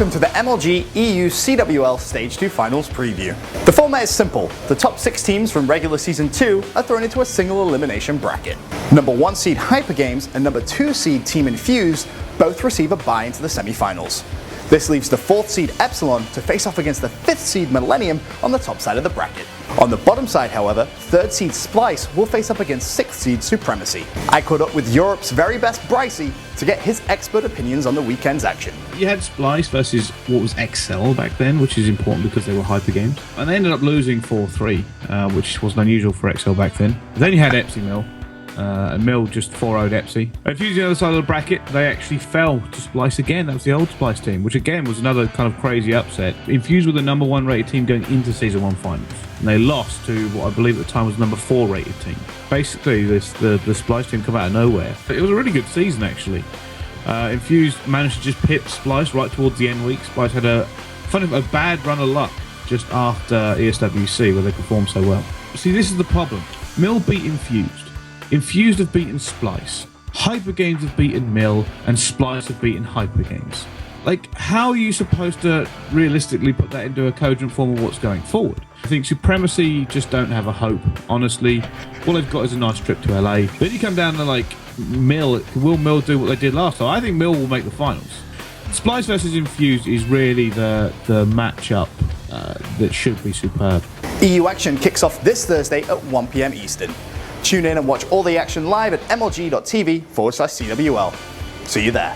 Welcome to the MLG EU CWL Stage 2 Finals preview. The format is simple. The top 6 teams from regular Season 2 are thrown into a single elimination bracket. Number 1 seed Hypergames and number 2 seed Team Infused both receive a bye into the semi-finals. This leaves the 4th seed Epsilon to face off against the 5th seed Millennium on the top side of the bracket. On the bottom side, however, 3rd seed Splyce will face up against 6th seed Supremacy. I caught up with Europe's very best Brycey to get his expert opinions on the weekend's action. You had Splyce versus what was XL back then, which is important because they were Hypergames. And they ended up losing 4-3, which wasn't unusual for XL back then. Then you had Epsilon. And Mill just 4-0'd Epsi. Infused on the other side of the bracket, they actually fell to Splyce again. That was the old Splyce team, which again was another kind of crazy upset. Infused were the number 1 rated team going into Season 1 finals. And they lost to what I believe at the time was number 4 rated team. Basically, the Splyce team come out of nowhere. It was a really good season, actually. Infused managed to just pip Splyce right towards the end week. Splyce had a bad run of luck just after ESWC, where they performed so well. See, this is the problem. Mill beat Infused. Infused have beaten Splyce, Hypergames have beaten Mill, and Splyce have beaten Hypergames. Like, how are you supposed to realistically put that into a cogent form of what's going forward? I think Supremacy just don't have a hope, honestly. All they've got is a nice trip to LA. Then you come down to, like, Mill. Will Mill do what they did last time? I think Mill will make the finals. Splyce versus Infused is really the matchup that should be superb. EU action kicks off this Thursday at 1 PM Eastern. Tune in and watch all the action live at mlg.tv/CWL. See you there.